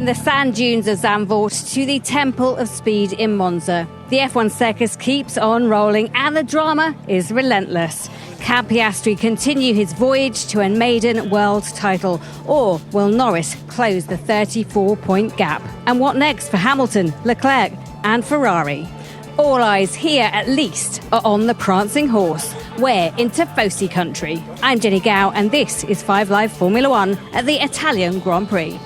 in the sand dunes of Zandvoort to the Temple of Speed in Monza. The F1 circus keeps on rolling and the drama is relentless. Can Piastri continue his voyage to a maiden world title, or will Norris close the 34-point gap? And what next for Hamilton, Leclerc and Ferrari? All eyes here at least are on the prancing horse. We're in Tifosi country. I'm Jenny Gow and this is 5 Live Formula One at the Italian Grand Prix.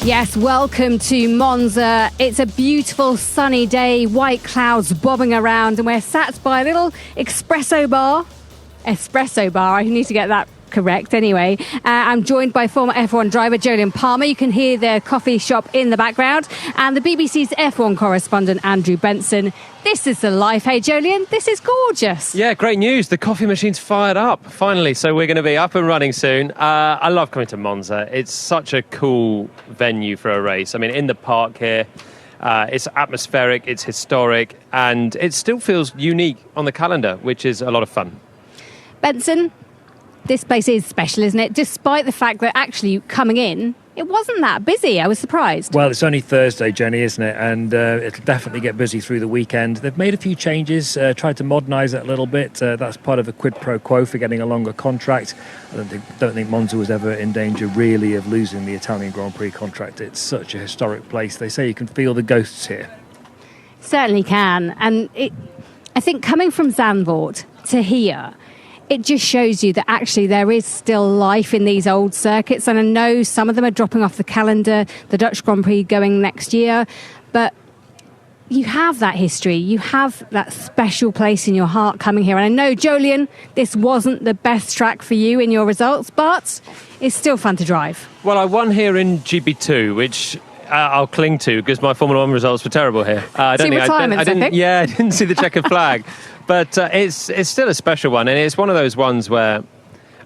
Yes, welcome to Monza. It's a beautiful sunny day, white clouds bobbing around, and we're sat by a little espresso bar. I need to get that correct anyway. I'm joined by former F1 driver Jolyon Palmer. You can hear the coffee shop in the background, and the BBC's F1 correspondent Andrew Benson. This is the life. Hey Jolyon, this is gorgeous. Yeah, great news. The coffee machine's fired up finally, so we're going to be up and running soon. I love coming to Monza. It's such a cool venue for a race. I mean, in the park here, it's atmospheric, it's historic, and it still feels unique on the calendar, which is a lot of fun. Benson, this place is special, isn't it? Despite the fact that actually coming in, it wasn't that busy. I was surprised. Well, it's only Thursday, Jenny, isn't it? And it'll definitely get busy through the weekend. They've made a few changes, tried to modernise it a little bit. That's part of a quid pro quo for getting a longer contract. I don't think Monza was ever in danger, really, of losing the Italian Grand Prix contract. It's such a historic place. They say you can feel the ghosts here. Certainly can. And I think coming from Zandvoort to here, it just shows you that actually there is still life in these old circuits. And I know some of them are dropping off the calendar, the Dutch Grand Prix going next year, but you have that history, you have that special place in your heart coming here. And I know, Jolyon, this wasn't the best track for you in your results, but it's still fun to drive. Well, I won here in GB2, which I'll cling to because my Formula 1 results were terrible here. I didn't see the checkered flag. But it's still a special one, and it's one of those ones where,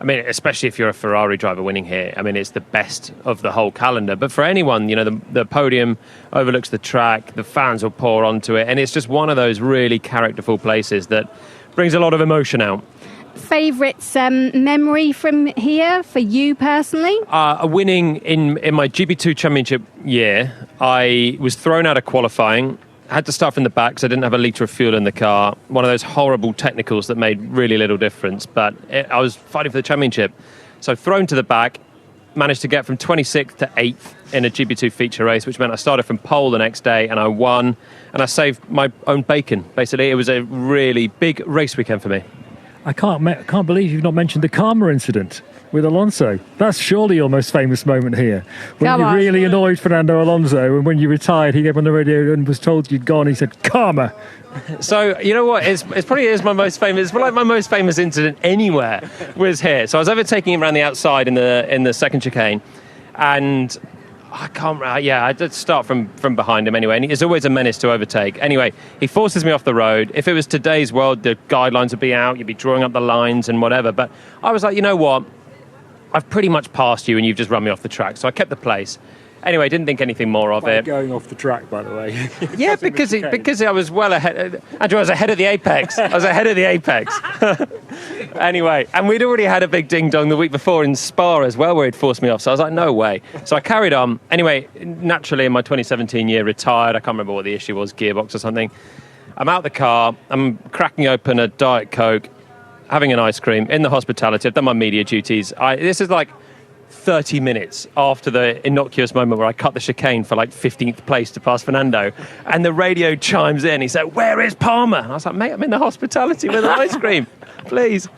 I mean, especially if you're a Ferrari driver winning here, I mean, it's the best of the whole calendar. But for anyone, you know, the podium overlooks the track, the fans will pour onto it, and it's just one of those really characterful places that brings a lot of emotion out. Favourite memory from here for you personally? Winning in my GB2 championship year, I was thrown out of qualifying. I had to start from the back because I didn't have a litre of fuel in the car. One of those horrible technicals that made really little difference. But I was fighting for the championship. So thrown to the back, managed to get from 26th to 8th in a GB2 feature race, which meant I started from pole the next day and I won. And I saved my own bacon, basically. It was a really big race weekend for me. I can't believe you've not mentioned the karma incident with Alonso. That's surely your most famous moment here. When you really annoyed Fernando Alonso, and when you retired, he gave on the radio and was told you'd gone. He said, "Karma." So you know what? It probably is my most famous. It's like my most famous incident anywhere was here. So I was overtaking him around the outside in the second chicane, and I can't. I did start from behind him anyway, and he's always a menace to overtake. Anyway, he forces me off the road. If it was today's world, the guidelines would be out. You'd be drawing up the lines and whatever. But I was like, you know what? I've pretty much passed you and you've just run me off the track. So I kept the place. Anyway, didn't think anything more of it. Going off the track, by the way. Yeah, because I was well ahead. Andrew, I was ahead of the apex. Anyway, and we'd already had a big ding-dong the week before in Spa as well, where he'd forced me off. So I was like, no way. So I carried on. Anyway, naturally, in my 2017 year, retired. I can't remember what the issue was, gearbox or something. I'm out the car. I'm cracking open a Diet Coke, having an ice cream in the hospitality. I've done my media duties. This is like 30 minutes after the innocuous moment where I cut the chicane for like 15th place to pass Fernando, and the radio chimes in. He said, "Where is Palmer?" And I was like, "Mate, I'm in the hospitality with an ice cream, please."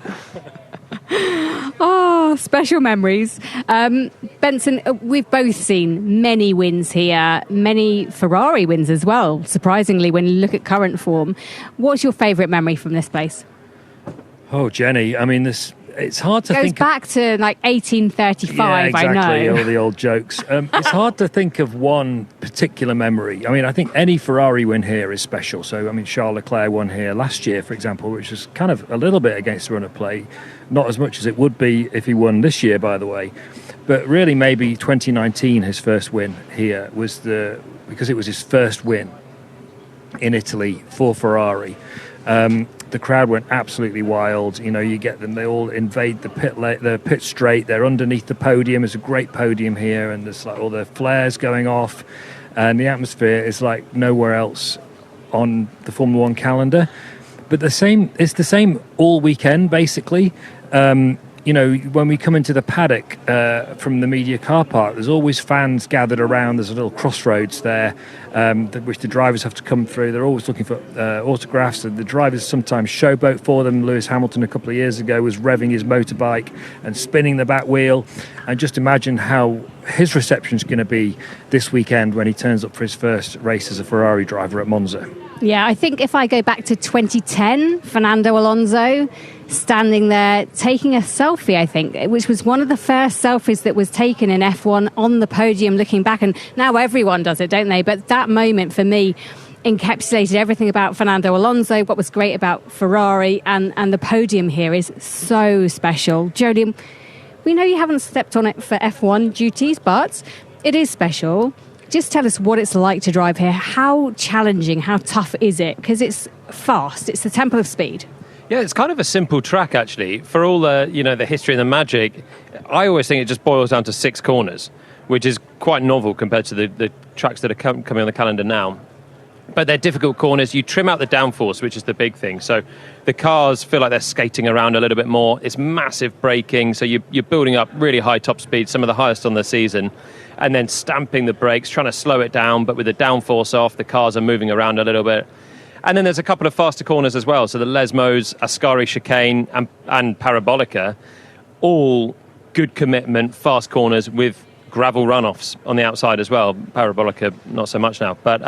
Oh, special memories. Benson, we've both seen many wins here, many Ferrari wins as well, surprisingly, when you look at current form. What's your favourite memory from this place? Oh, Jenny, I mean, it's hard to think. It goes back to like 1835, yeah, exactly, I know. All the old jokes. It's hard to think of one particular memory. I mean, I think any Ferrari win here is special. So, I mean, Charles Leclerc won here last year, for example, which was kind of a little bit against the run of play. Not as much as it would be if he won this year, by the way. But really, maybe 2019, his first win here was because it was his first win in Italy for Ferrari. the crowd went absolutely wild. You know, you get them; they all invade the pit straight. They're underneath the podium. There's a great podium here, and there's like all the flares going off, and the atmosphere is like nowhere else on the Formula One calendar. But it's the same all weekend, basically. You know, when we come into the paddock from the media car park, there's always fans gathered around. There's a little crossroads there, which the drivers have to come through. They're always looking for autographs, and the drivers sometimes showboat for them. Lewis Hamilton a couple of years ago was revving his motorbike and spinning the back wheel. And just imagine how his reception is going to be this weekend when he turns up for his first race as a Ferrari driver at Monza. Yeah, I think if I go back to 2010, Fernando Alonso standing there taking a selfie, I think, which was one of the first selfies that was taken in F1 on the podium looking back. And now everyone does it, don't they? But that moment for me encapsulated everything about Fernando Alonso. What was great about Ferrari and the podium here is so special. Jodie, we know you haven't stepped on it for F1 duties, but it is special. Just tell us what it's like to drive here. How challenging, how tough is it? Because it's fast. It's the Temple of Speed. Yeah, it's kind of a simple track, actually. For all the, the history and the magic, I always think it just boils down to 6 corners, which is quite novel compared to the tracks that are coming on the calendar now. But they're difficult corners. You trim out the downforce, which is the big thing. So the cars feel like they're skating around a little bit more. It's massive braking, so you're building up really high top speed, some of the highest on the season, and then stamping the brakes, trying to slow it down, but with the downforce off, the cars are moving around a little bit. And then there's a couple of faster corners as well. So the Lesmos, Ascari chicane, and Parabolica, all good commitment, fast corners with gravel runoffs on the outside as well. Parabolica, not so much now. But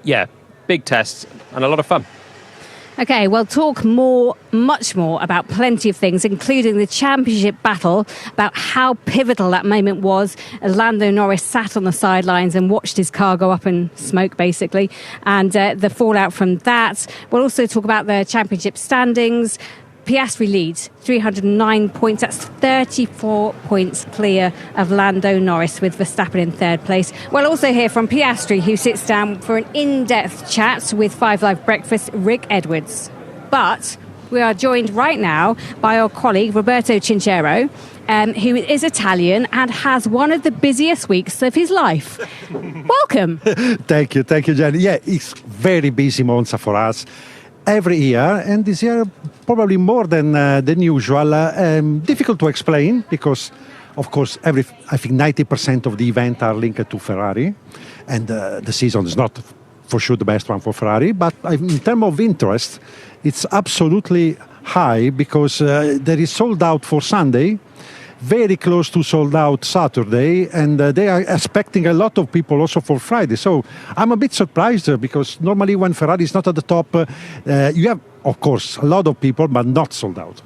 yeah, big tests and a lot of fun. Okay, we'll talk much more about plenty of things, including the championship battle, about how pivotal that moment was as Lando Norris sat on the sidelines and watched his car go up in smoke, basically, and the fallout from that. We'll also talk about the championship standings. Piastri leads 309 points. That's 34 points clear of Lando Norris, with Verstappen in third place. We'll also hear from Piastri, who sits down for an in-depth chat with Five Live Breakfast Rick Edwards. But we are joined right now by our colleague Roberto Cinchero, who is Italian and has one of the busiest weeks of his life. Welcome. Thank you, Jenny. Yeah, it's very busy Monza for us every year, and this year probably more than usual. Difficult to explain because, of course, I think 90% of the event are linked to Ferrari, and the season is not for sure the best one for Ferrari. But in terms of interest, it's absolutely high because there is sold out for Sunday, very close to sold out Saturday, and they are expecting a lot of people also for Friday. So I'm a bit surprised because normally when Ferrari is not at the top, you have, of course, a lot of people, but not sold out.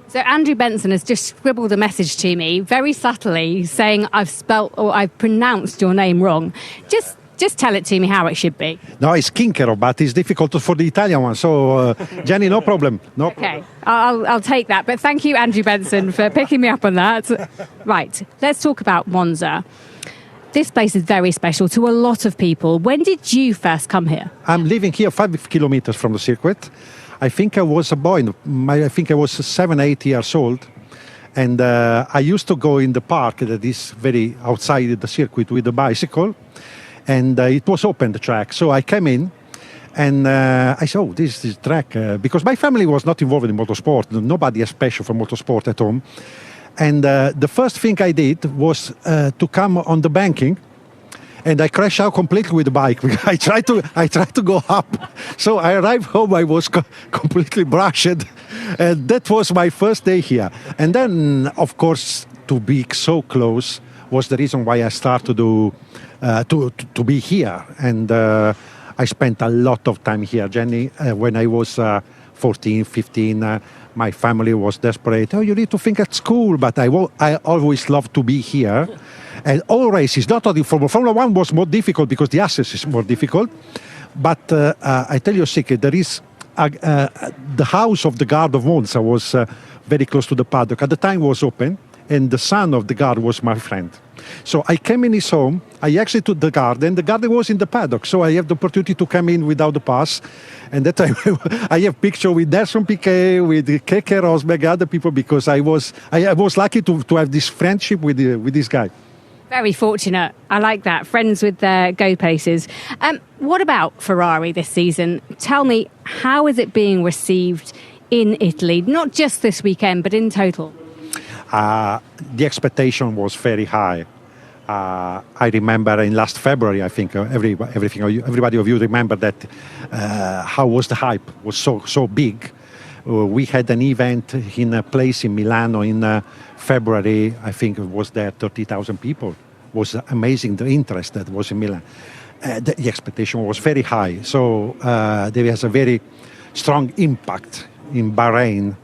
So Andrew Benson has just scribbled a message to me, very subtly, saying I've pronounced your name wrong. Just tell it to me how it should be. No, it's Kinchero, but it's difficult for the Italian one. So, Jenny, no problem. Okay, I'll take that. But thank you, Andrew Benson, for picking me up on that. Right, let's talk about Monza. This place is very special to a lot of people. When did you first come here? I'm living here 5 kilometers from the circuit. I think I was a boy. I think I was 7, 8 years old. And I used to go in the park that is very outside the circuit with the bicycle. And it was open, the track. So I came in and I said, oh, this is the track. Because my family was not involved in motorsport. Nobody is special for motorsport at home. And the first thing I did was to come on the banking. And I crashed out completely with the bike. I tried to go up. So I arrived home, I was completely brushed. And that was my first day here. And then, of course, to be so close was the reason why I started to be here. And I spent a lot of time here, Jenny. When I was 14, 15, my family was desperate. Oh, you need to think at school. But I always loved to be here. And all races, not only Formula One was more difficult because the access is more difficult. But I tell you a secret, there is the house of the Guard of Monza was very close to the paddock. At the time it was open. and the son of the guard was my friend. So I came in his home, I exited the garden was in the paddock, so I have the opportunity to come in without the pass. And that time I have picture with Nelson Piquet, with Keke Rosberg, other people, because I was lucky to have this friendship with this guy. Very fortunate. I like that. Friends with their go places. What about Ferrari this season? Tell me, how is it being received in Italy? Not just this weekend, but in total. The expectation was very high. I remember in last February, I think everybody of you remember that how was the hype was so big. We had an event in a place in Milano in February. I think it was there 30,000 people. It was amazing the interest that was in Milan. The expectation was very high. So there was a very strong impact in Bahrain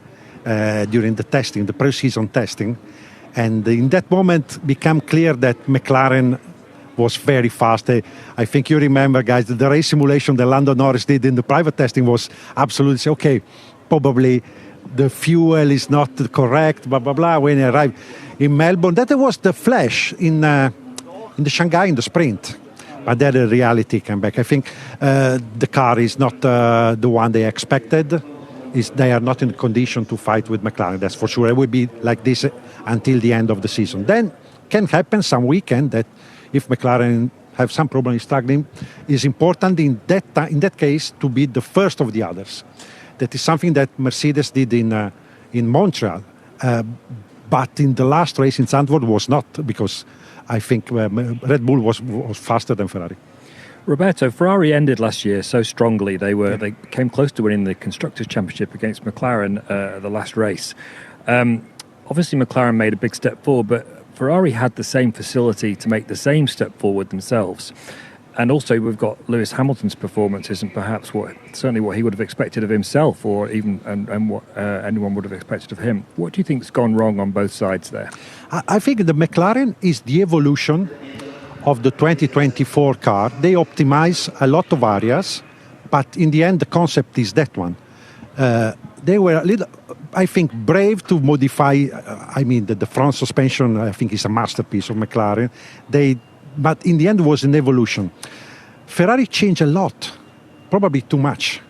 during the testing, the pre-season testing. And in that moment became clear that McLaren was very fast. I think you remember, guys, that the race simulation that Lando Norris did in the private testing was absolutely okay. Probably the fuel is not correct, blah, blah, blah. When he arrived in Melbourne, that was the flash in the Shanghai in the sprint. But then the reality came back. I think the car is not the one they expected. They are not in condition to fight with McLaren, that's for sure. It will be like this until the end of the season. Then can happen some weekend that if McLaren have some problem struggling, is important in that case to be the first of the others. That is something that Mercedes did in Montreal, but in the last race in Zandvoort was not, because I think Red Bull was faster than Ferrari. Roberto, Ferrari ended last year so strongly. They came close to winning the Constructors' Championship against McLaren at the last race. Obviously, McLaren made a big step forward, but Ferrari had the same facility to make the same step forward themselves. And also, we've got Lewis Hamilton's performances, and perhaps certainly what he would have expected of himself, or even and what anyone would have expected of him. What do you think's gone wrong on both sides there? I think the McLaren is the evolution of the 2024 car. They optimize a lot of areas, but in the end, the concept is that one. They were a little, I think, brave to modify. The front suspension, I think, is a masterpiece of McLaren. But in the end, it was an evolution. Ferrari changed a lot, probably too much.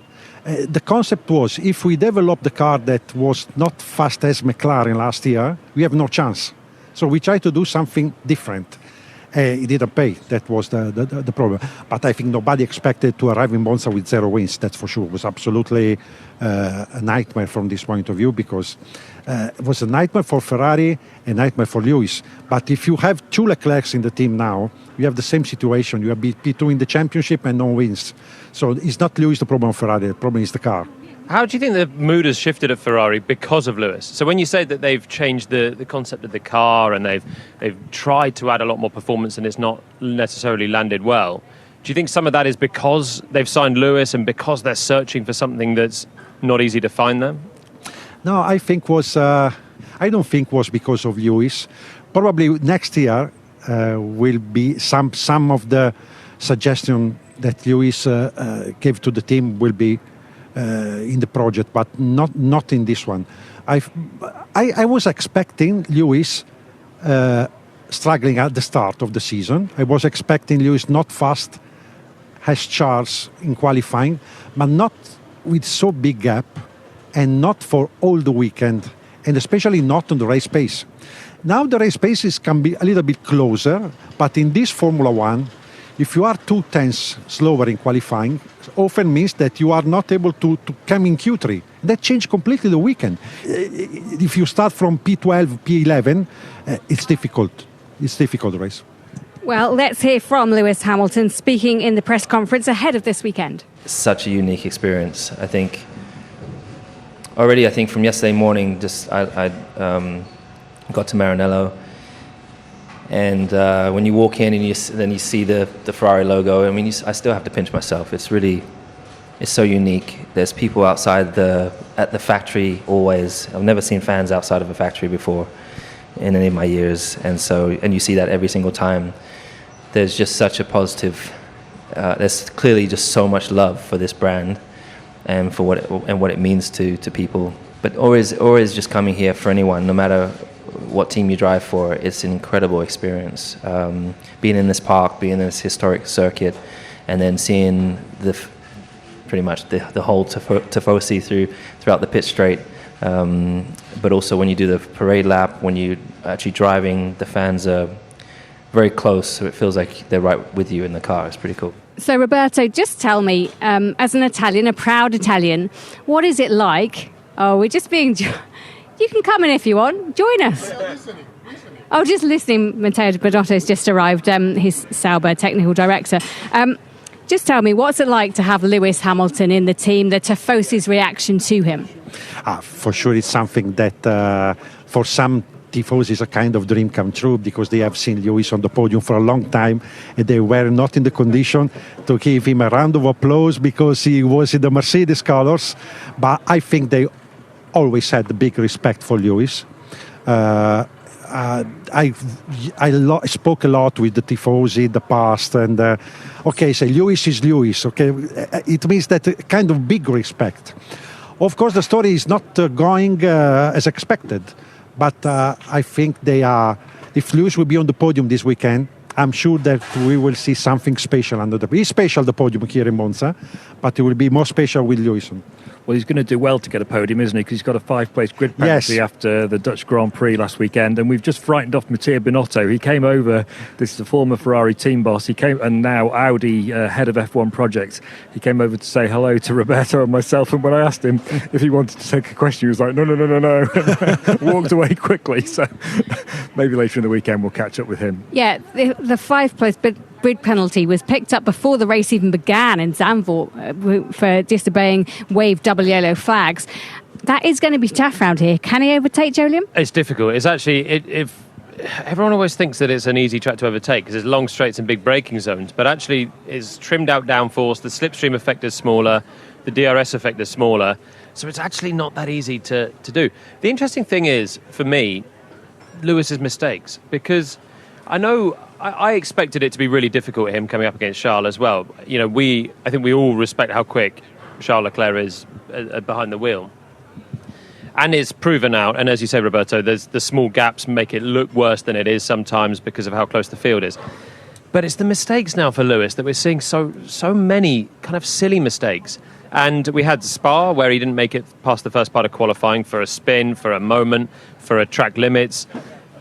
The concept was, if we develop the car that was not fast as McLaren last year, we have no chance. So we tried to do something different. It didn't pay. That was the problem. But I think nobody expected to arrive in Monza with 0 wins. That's for sure. It was absolutely a nightmare from this point of view, because it was a nightmare for Ferrari, a nightmare for Lewis. But if you have 2 Leclercs in the team now, you have the same situation. You have P2 in the championship and no wins. So it's not Lewis the problem of Ferrari. The problem is the car. How do you think the mood has shifted at Ferrari because of Lewis? So when you say that they've changed the concept of the car and they've tried to add a lot more performance and it's not necessarily landed well, do you think some of that is because they've signed Lewis and because they're searching for something that's not easy to find them? No, I don't think was because of Lewis. Probably next year will be some of the suggestion that Lewis gave to the team will be in the project, but not in this one. I was expecting Lewis struggling at the start of the season. I was expecting Lewis not fast as Charles in qualifying, but not with so big gap, and not for all the weekend, and especially not on the race pace. Now the race paces can be a little bit closer, but in this Formula One, if you are 2 tenths slower in qualifying, often means that you are not able to come in Q3. That changed completely the weekend. If you start from P12, P11, it's difficult. It's difficult race. Well, let's hear from Lewis Hamilton speaking in the press conference ahead of this weekend. Such a unique experience. I think from yesterday morning, I got to Maranello. And when you walk in and then you see the Ferrari logo, I still have to pinch myself. It's so unique. There's people outside at the factory always. I've never seen fans outside of a factory before in any of my years, and you see that every single time. There's just such a positive. There's clearly just so much love for this brand, and for what it means to people. But always just coming here for anyone, no matter what team you drive for, it's an incredible experience. Being in this park, being in this historic circuit, and then seeing pretty much the whole Tifosi throughout the pit straight. But also when you do the parade lap, when you're actually driving, the fans are very close, so it feels like they're right with you in the car. It's pretty cool. So, Roberto, just tell me, as an Italian, a proud Italian, what is it like? Oh, we're just being... You can come in if you want. Join us. Yeah, listening. Oh, just listening. Matteo Bernotto's just arrived, his Sauber technical director. Just tell me, what's it like to have Lewis Hamilton in the team, the Tifosi's reaction to him? For sure, it's something that for some Tifosi is a kind of dream come true, because they have seen Lewis on the podium for a long time and they were not in the condition to give him a round of applause because he was in the Mercedes colors. But I think they always had the big respect for Lewis. I spoke a lot with the Tifosi in the past, and say Lewis is Lewis. Okay, it means that kind of big respect. Of course, the story is not going as expected, but I think they are. If Lewis will be on the podium this weekend, I'm sure that we will see something special under the. It's special the podium here in Monza, but it will be more special with Lewis. Well, he's going to do well to get a podium, isn't he? Because he's got a 5-place grid penalty after the Dutch Grand Prix last weekend. And we've just frightened off Matteo Binotto. He came over, this is the former Ferrari team boss, he came, and now Audi head of F1 projects. He came over to say hello to Roberto and myself. And when I asked him if he wanted to take a question, he was like, no. And walked away quickly. So maybe later in the weekend we'll catch up with him. Yeah, the 5-place grid penalty was picked up before the race even began in Zandvoort for disobeying waved double yellow flags. That is going to be tough round here. Can he overtake, Jolyon? It's difficult. It's actually... if everyone always thinks that it's an easy track to overtake because there's long straights and big braking zones, but actually it's trimmed out downforce, the slipstream effect is smaller, the DRS effect is smaller, so it's actually not that easy to do. The interesting thing is, for me, Lewis's mistakes, because I expected it to be really difficult, him coming up against Charles as well. You know, I think we all respect how quick Charles Leclerc is behind the wheel. And it's proven out, and as you say, Roberto, the small gaps make it look worse than it is sometimes because of how close the field is. But it's the mistakes now for Lewis that we're seeing so many kind of silly mistakes. And we had Spa, where he didn't make it past the first part of qualifying for a spin, for a moment, for a track limits.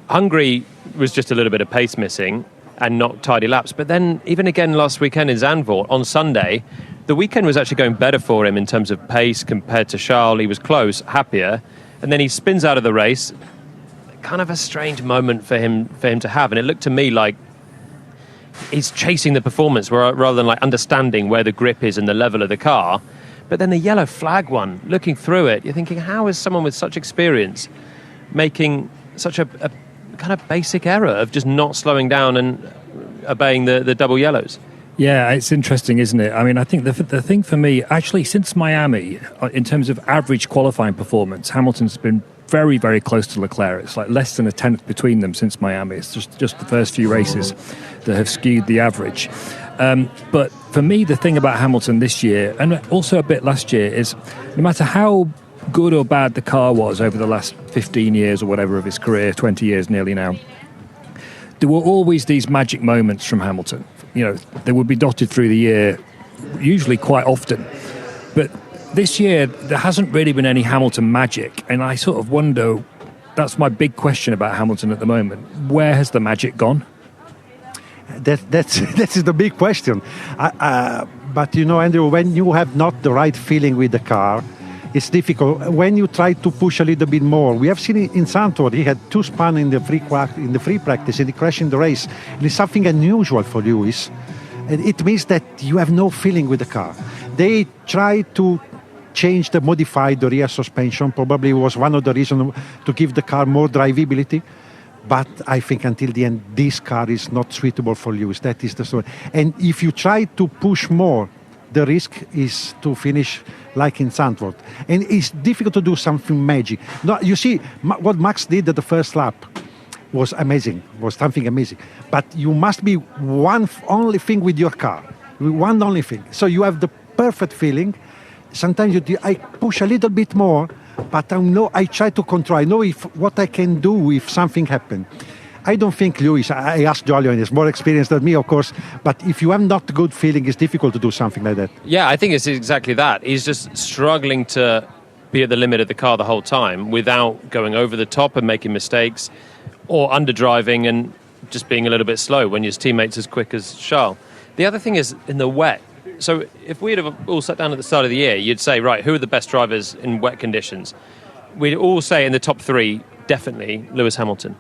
Hungary was just a little bit of pace missing and not tidy laps. But then even again last weekend in Zandvoort on Sunday, the weekend was actually going better for him in terms of pace compared to Charles. He was close, happier, and then he spins out of the race. Kind of a strange moment for him to have, and it looked to me like he's chasing the performance rather than like understanding where the grip is and the level of the car. But then the yellow flag one, looking through it, you're thinking, how is someone with such experience making such a kind of basic error of just not slowing down and obeying the double yellows? Yeah, it's interesting, isn't it? I mean, I think the thing for me, actually, since Miami, in terms of average qualifying performance, Hamilton's been very, very close to Leclerc. It's like less than a tenth between them since Miami. It's just the first few races that have skewed the average. But for me, the thing about Hamilton this year, and also a bit last year, is no matter how good or bad the car was over the last 15 years or whatever of his career, 20 years nearly now, there were always these magic moments from Hamilton. You know, they would be dotted through the year, usually quite often. But this year, there hasn't really been any Hamilton magic. And I sort of wonder, that's my big question about Hamilton at the moment. Where has the magic gone? That is the big question. But, you know, Andrew, when you have not the right feeling with the car, it's difficult. When you try to push a little bit more, we have seen it in Zandvoort. He had 2 spun in the free practice, and he crashed in the race. And it's something unusual for Lewis. And it means that you have no feeling with the car. They tried to change the rear suspension. Probably was one of the reasons to give the car more drivability. But I think until the end, this car is not suitable for Lewis. That is the story. And if you try to push more, the risk is to finish like in Zandvoort. And it's difficult to do something magic. No, you see, what Max did at the first lap was amazing, was something amazing. But you must be one only thing with your car, one only thing. So you have the perfect feeling. Sometimes I push a little bit more, but I try to control. I know what I can do if something happens. I don't think Lewis, I asked Jolyon, he's more experienced than me, of course, but if you have not good feeling, it's difficult to do something like that. Yeah, I think it's exactly that. He's just struggling to be at the limit of the car the whole time without going over the top and making mistakes or underdriving and just being a little bit slow when his teammate's as quick as Charles. The other thing is in the wet. So if we'd have all sat down at the start of the year, you'd say, right, who are the best drivers in wet conditions? We'd all say in the top three, definitely Lewis Hamilton.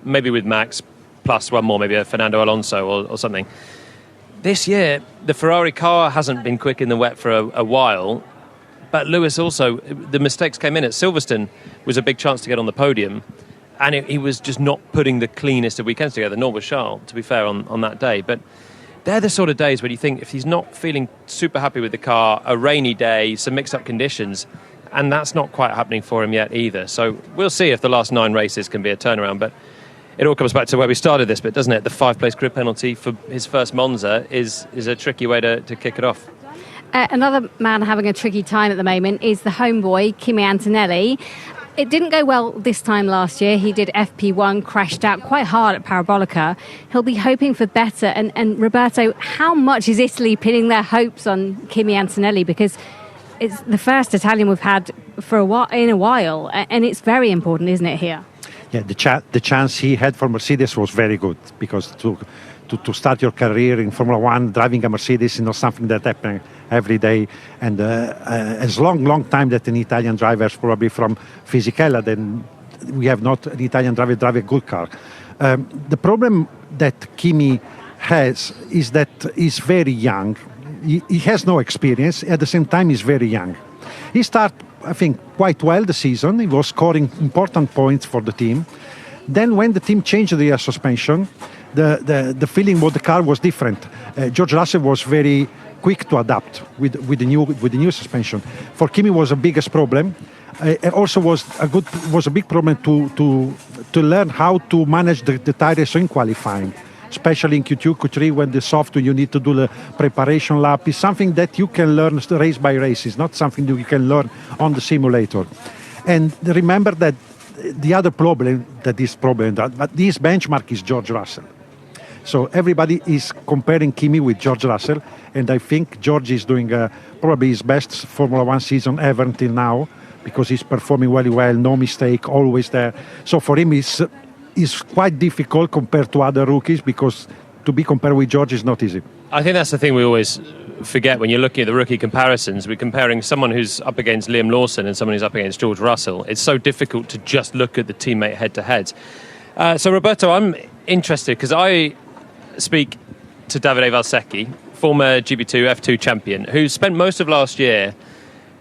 Maybe with Max, plus one more, maybe a Fernando Alonso or something. This year, the Ferrari car hasn't been quick in the wet for a while, but Lewis also, the mistakes came in at Silverstone, was a big chance to get on the podium, and he was just not putting the cleanest of weekends together, nor was Charles, to be fair, on that day. But they're the sort of days where you think if he's not feeling super happy with the car, a rainy day, some mixed-up conditions, and that's not quite happening for him yet either. So we'll see if the last 9 races can be a turnaround, but it all comes back to where we started this bit, doesn't it? The 5-place grid penalty for his first Monza is a tricky way to kick it off. Another man having a tricky time at the moment is the homeboy, Kimi Antonelli. It didn't go well this time last year. He did FP1, crashed out quite hard at Parabolica. He'll be hoping for better. And Roberto, how much is Italy pinning their hopes on Kimi Antonelli? Because it's the first Italian we've had for a while, and it's very important, isn't it, here? Yeah, the chance he had for Mercedes was very good, because to start your career in Formula One driving a Mercedes is not something that happens every day, and as long time that an Italian driver is probably from Fisichella, then we have not an Italian driver drive a good car. The problem that Kimi has is that he's very young. He has no experience. At the same time, he's very young. He started, I think, quite well the season. He was scoring important points for the team. Then when the team changed the air suspension, the feeling with the car was different. George Russell was very quick to adapt with the new suspension. For Kimi was the biggest problem. It also was a big problem to learn how to manage the tires in qualifying, especially in Q2, Q3, when the software you need to do the preparation lap is something that you can learn race by race. It's not something that you can learn on the simulator. And remember that the other problem, but this benchmark is George Russell. So everybody is comparing Kimi with George Russell, and I think George is doing probably his best Formula One season ever until now, because he's performing very well, no mistake, always there. So for him, it's quite difficult compared to other rookies, because to be compared with George is not easy. I think that's the thing we always forget when you're looking at the rookie comparisons. We're comparing someone who's up against Liam Lawson and someone who's up against George Russell. It's so difficult to just look at the teammate head-to-head. So, Roberto, I'm interested because I speak to Davide Valsecchi, former GP2 F2 champion, who spent most of last year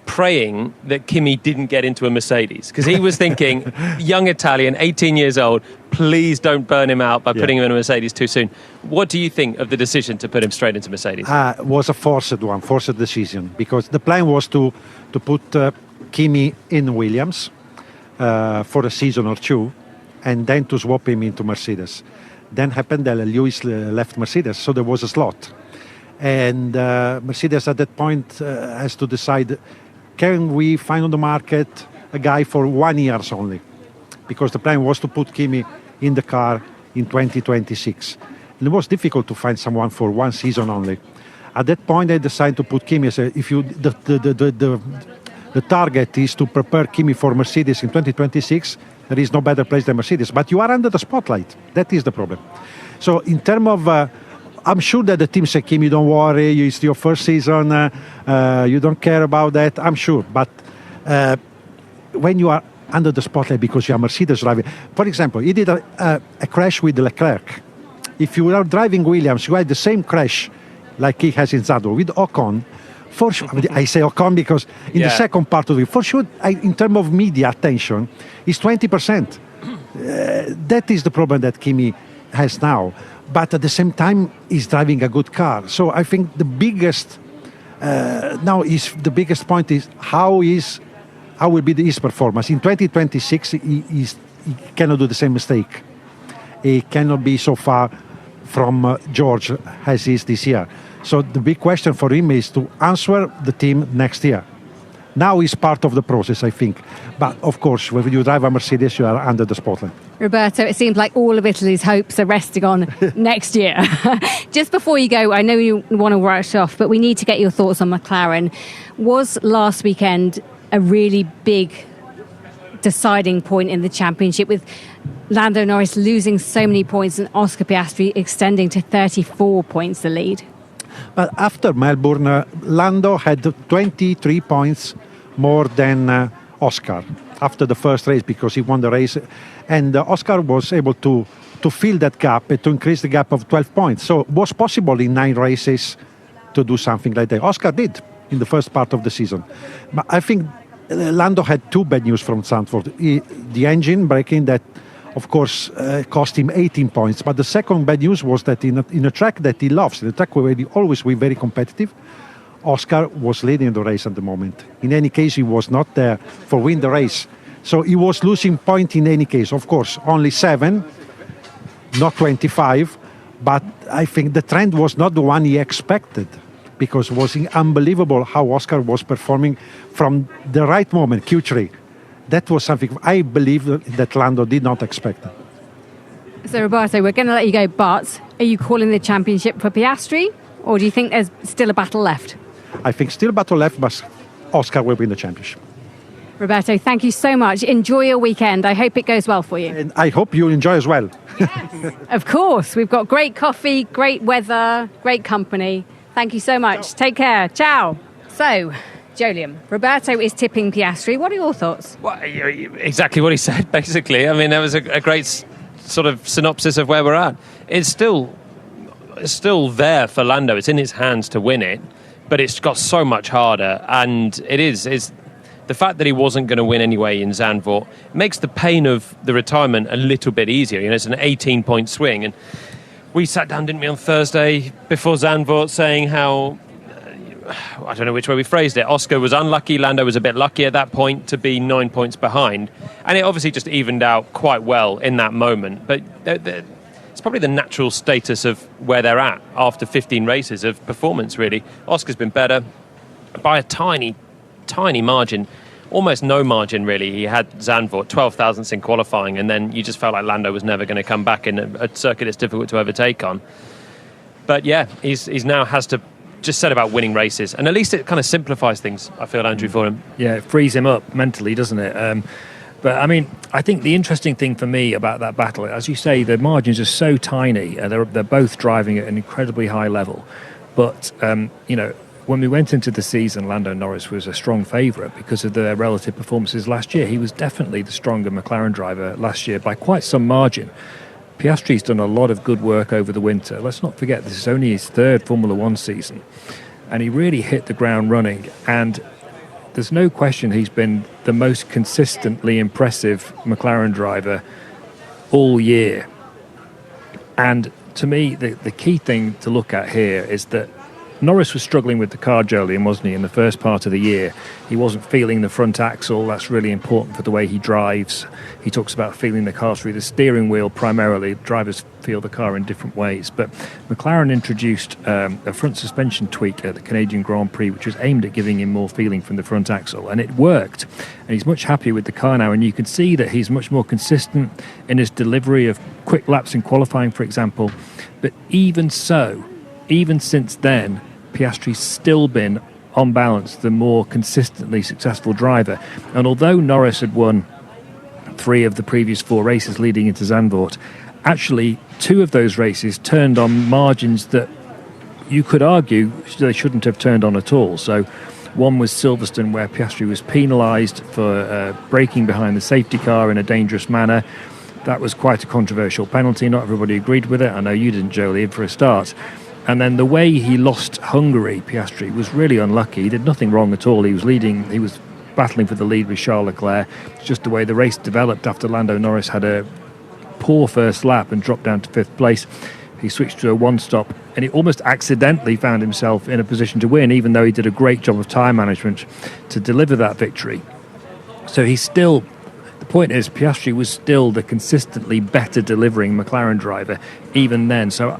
praying that Kimi didn't get into a Mercedes, because he was thinking, young Italian, 18 years old, please don't burn him out by putting him in a Mercedes too soon. What do you think of the decision to put him straight into Mercedes? It was a forced decision, because the plan was to put Kimi in Williams for a season or two, and then to swap him into Mercedes. Then happened that Lewis left Mercedes, so there was a slot. And Mercedes at that point has to decide, can we find on the market a guy for 1 year only? Because the plan was to put Kimi in the car in 2026. And it was difficult to find someone for 1 season only. At that point, I decided to put Kimi. If you the target is to prepare Kimi for Mercedes in 2026, there is no better place than Mercedes. But you are under the spotlight. That is the problem. So in terms of, I'm sure that the team said, Kimi, don't worry, it's your first season, you don't care about that, I'm sure. But when you are under the spotlight because you are Mercedes driving, for example, he did a crash with Leclerc. If you are driving Williams, you had the same crash like he has in Zandvoort with Ocon. For sure, I say Ocon because in the second part of it, for sure, in terms of media attention, it's 20%. That is the problem that Kimi has now. But at the same time, he's driving a good car. So I think the biggest point is how will be his performance in 2026. He cannot do the same mistake. He cannot be so far from George as he is this year. So the big question for him is to answer the team next year. Now it's part of the process, I think. But of course, when you drive a Mercedes, you are under the spotlight. Roberto, it seems like all of Italy's hopes are resting on next year. Just before you go, I know you want to rush off, but we need to get your thoughts on McLaren. Was last weekend a really big deciding point in the championship, with Lando Norris losing so many points and Oscar Piastri extending to 34 points the lead? But after Melbourne, Lando had 23 points more than Oscar after the first race, because he won the race. And Oscar was able to fill that gap and to increase the gap of 12 points. So it was possible in 9 races to do something like that. Oscar did in the first part of the season. But I think Lando had 2 bad news from Zandvoort. The engine braking that, of course, cost him 18 points. But the second bad news was that in a track that he loves, in a track where he always be very competitive, Oscar was leading the race at the moment. In any case, he was not there for win the race. So he was losing point in any case. Of course, only 7, not 25. But I think the trend was not the one he expected, because it was unbelievable how Oscar was performing from the right moment, Q3. That was something I believe that Lando did not expect. So, Roberto, we're going to let you go, but are you calling the championship for Piastri, or do you think there's still a battle left? I think still a battle left, but Oscar will win the championship. Roberto, thank you so much. Enjoy your weekend. I hope it goes well for you. And I hope you enjoy as well. Yes, of course. We've got great coffee, great weather, great company. Thank you so much. Ciao. Take care. Ciao. So, Jolyon, Roberto is tipping Piastri. What are your thoughts? Well, exactly what he said, basically. I mean, that was a great sort of synopsis of where we're at. It's still there for Lando. It's in his hands to win it, but it's got so much harder. And it's the fact that he wasn't going to win anyway in Zandvoort makes the pain of the retirement a little bit easier. You know, it's an 18-point swing. And we sat down, didn't we, on Thursday before Zandvoort, saying how, I don't know which way we phrased it, Oscar was unlucky, Lando was a bit lucky at that point to be 9 points behind. And it obviously just evened out quite well in that moment. But it's probably the natural status of where they're at after 15 races of performance, really. Oscar's been better by a tiny margin, almost no margin, really. He had Zandvoort, 12 thousandths in qualifying, and then you just felt like Lando was never going to come back in a circuit that's difficult to overtake on. But yeah, he's now has to just set about winning races, and at least it kind of simplifies things, I feel, Andrew, for him. Yeah, it frees him up mentally, doesn't it? But I mean, I think the interesting thing for me about that battle, as you say, the margins are so tiny. They're both driving at an incredibly high level. But, when we went into the season, Lando Norris was a strong favourite because of their relative performances last year. He was definitely the stronger McLaren driver last year by quite some margin. Piastri's done a lot of good work over the winter. Let's not forget, this is only his 3rd Formula One season. And he really hit the ground running. And there's no question he's been the most consistently impressive McLaren driver all year. And to me, the key thing to look at here is that Norris was struggling with the car, Jolyon, wasn't he, in the first part of the year? He wasn't feeling the front axle. That's really important for the way he drives. He talks about feeling the car through the steering wheel primarily. Drivers feel the car in different ways. But McLaren introduced a front suspension tweak at the Canadian Grand Prix, which was aimed at giving him more feeling from the front axle. And it worked. And he's much happier with the car now. And you can see that he's much more consistent in his delivery of quick laps in qualifying, for example. But even so, even since then, Piastri's still been, on balance, the more consistently successful driver. And although Norris had won 3 of the previous 4 races leading into Zandvoort, actually 2 of those races turned on margins that you could argue they shouldn't have turned on at all. So one was Silverstone, where Piastri was penalised for braking behind the safety car in a dangerous manner. That was quite a controversial penalty. Not everybody agreed with it. I know you didn't, Jolyon, for a start. And then the way he lost Hungary, Piastri, was really unlucky. He did nothing wrong at all. He was leading, he was battling for the lead with Charles Leclerc. It's just the way the race developed after Lando Norris had a poor first lap and dropped down to 5th place. He switched to a one-stop, and he almost accidentally found himself in a position to win, even though he did a great job of tyre management to deliver that victory. So he's still... The point is, Piastri was still the consistently better delivering McLaren driver even then. So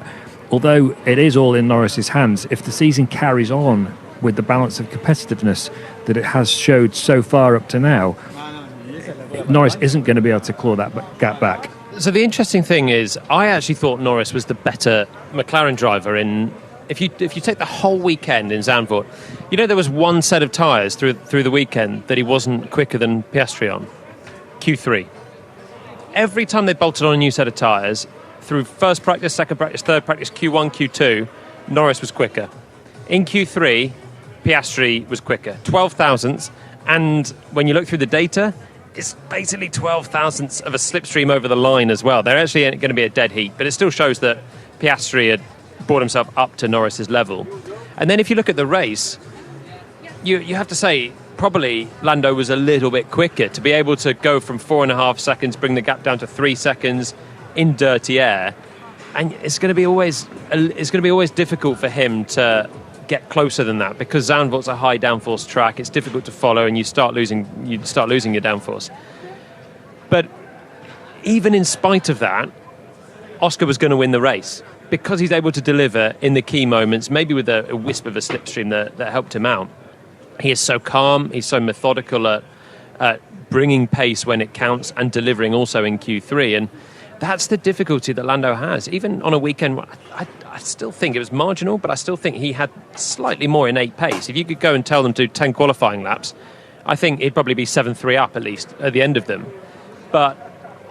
although it is all in Norris's hands, if the season carries on with the balance of competitiveness that it has showed so far up to now, Norris isn't going to be able to claw that gap back. So the interesting thing is, I actually thought Norris was the better McLaren driver in. If you take the whole weekend in Zandvoort, there was one set of tyres through the weekend that he wasn't quicker than Piastri on, Q3. Every time they bolted on a new set of tyres, through first practice, second practice, third practice, Q1, Q2, Norris was quicker. In Q3, Piastri was quicker, 12 thousandths, and when you look through the data, it's basically 12 thousandths of a slipstream over the line as well. They're actually going to be a dead heat, but it still shows that Piastri had brought himself up to Norris's level. And then if you look at the race, you have to say probably Lando was a little bit quicker to be able to go from 4.5 seconds, bring the gap down to 3 seconds in dirty air. And it's going to be always difficult for him to get closer than that, because Zandvoort's a high downforce track. It's difficult to follow, and you start losing your downforce. But even in spite of that, Oscar was going to win the race because he's able to deliver in the key moments, maybe with a wisp of a slipstream that helped him out. He is so calm, he's so methodical at bringing pace when it counts and delivering also in Q3. And that's the difficulty that Lando has. Even on a weekend, I still think it was marginal, but I still think he had slightly more innate pace. If you could go and tell them to do 10 qualifying laps, I think he'd probably be 7-3 up at least at the end of them. But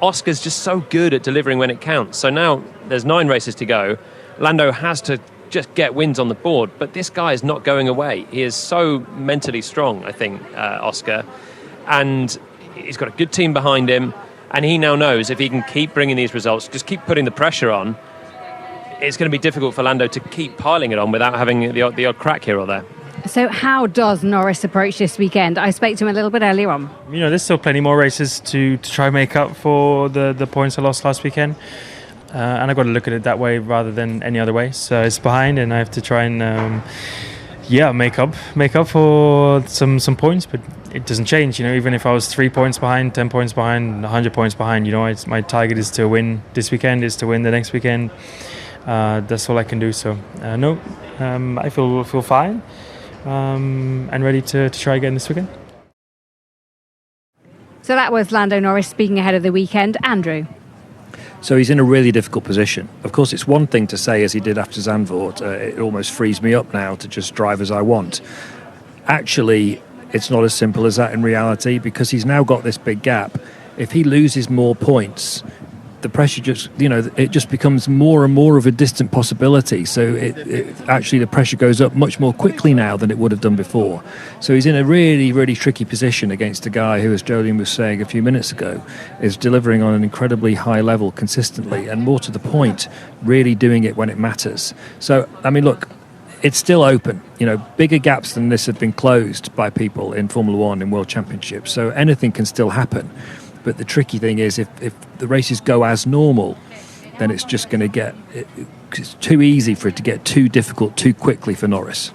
Oscar's just so good at delivering when it counts. So now there's 9 races to go. Lando has to just get wins on the board, but this guy is not going away. He is so mentally strong, I think, Oscar, and he's got a good team behind him, and he now knows if he can keep bringing these results, just keep putting the pressure on, it's going to be difficult for Lando to keep piling it on without having the odd crack here or there. So how does Norris approach this weekend? I spoke to him a little bit earlier on. There's still plenty more races to try and make up for the points I lost last weekend. And I've got to look at it that way rather than any other way. So it's behind, and I have to try and make up for some points. But it doesn't change. Even if I was 3 points behind, 10 points behind, 100 points behind, my target is to win this weekend, is to win the next weekend. That's all I can do. So I feel fine and ready to try again this weekend. So that was Lando Norris speaking ahead of the weekend. Andrew. So he's in a really difficult position. Of course, it's one thing to say, as he did after Zandvoort, it almost frees me up now to just drive as I want. Actually, it's not as simple as that in reality, because he's now got this big gap. If he loses more points, the pressure it just becomes more and more of a distant possibility. So actually the pressure goes up much more quickly now than it would have done before. So he's in a really, really tricky position against a guy who, as Jolien was saying a few minutes ago, is delivering on an incredibly high level consistently, and more to the point, really doing it when it matters. So, look, it's still open. Bigger gaps than this have been closed by people in Formula One in World Championships. So anything can still happen. But the tricky thing is, if the races go as normal, then it's just going to it's too easy for it to get too difficult too quickly for Norris.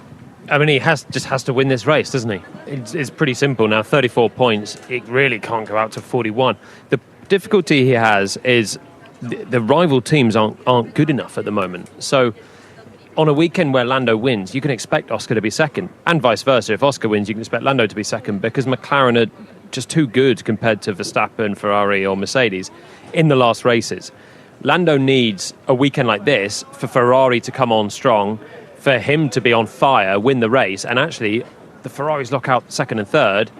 He has to win this race, doesn't he? It's pretty simple now. 34 points, it really can't go out to 41. The difficulty he has is the rival teams aren't good enough at the moment. So on a weekend where Lando wins, you can expect Oscar to be second, and vice versa. If Oscar wins, you can expect Lando to be second, because McLaren are just too good compared to Verstappen, Ferrari or Mercedes in the last races. Lando needs a weekend like this for Ferrari to come on strong, for him to be on fire, win the race, and actually the Ferraris lock out second and third,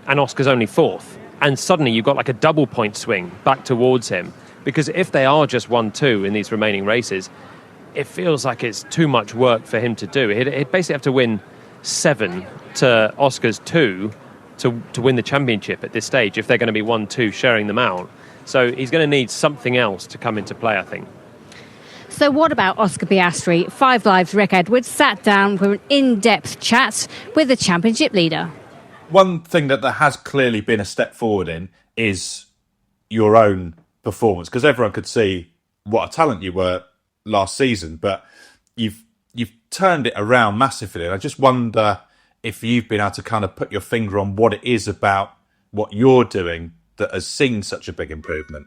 and Oscar's only fourth. And suddenly you've got like a double point swing back towards him, because if they are just 1-2 in these remaining races, it feels like it's too much work for him to do. He'd basically have to win 7 to Oscar's 2 to win the championship at this stage, if they're going to be 1-2 sharing them out. So he's going to need something else to come into play, I think. So what about Oscar Piastri? 5 Live's Rick Edwards sat down for an in-depth chat with the championship leader. One thing that there has clearly been a step forward in is your own performance, because everyone could see what a talent you were last season, but you've turned it around massively. And I just wonder if you've been able to kind of put your finger on what it is about what you're doing that has seen such a big improvement.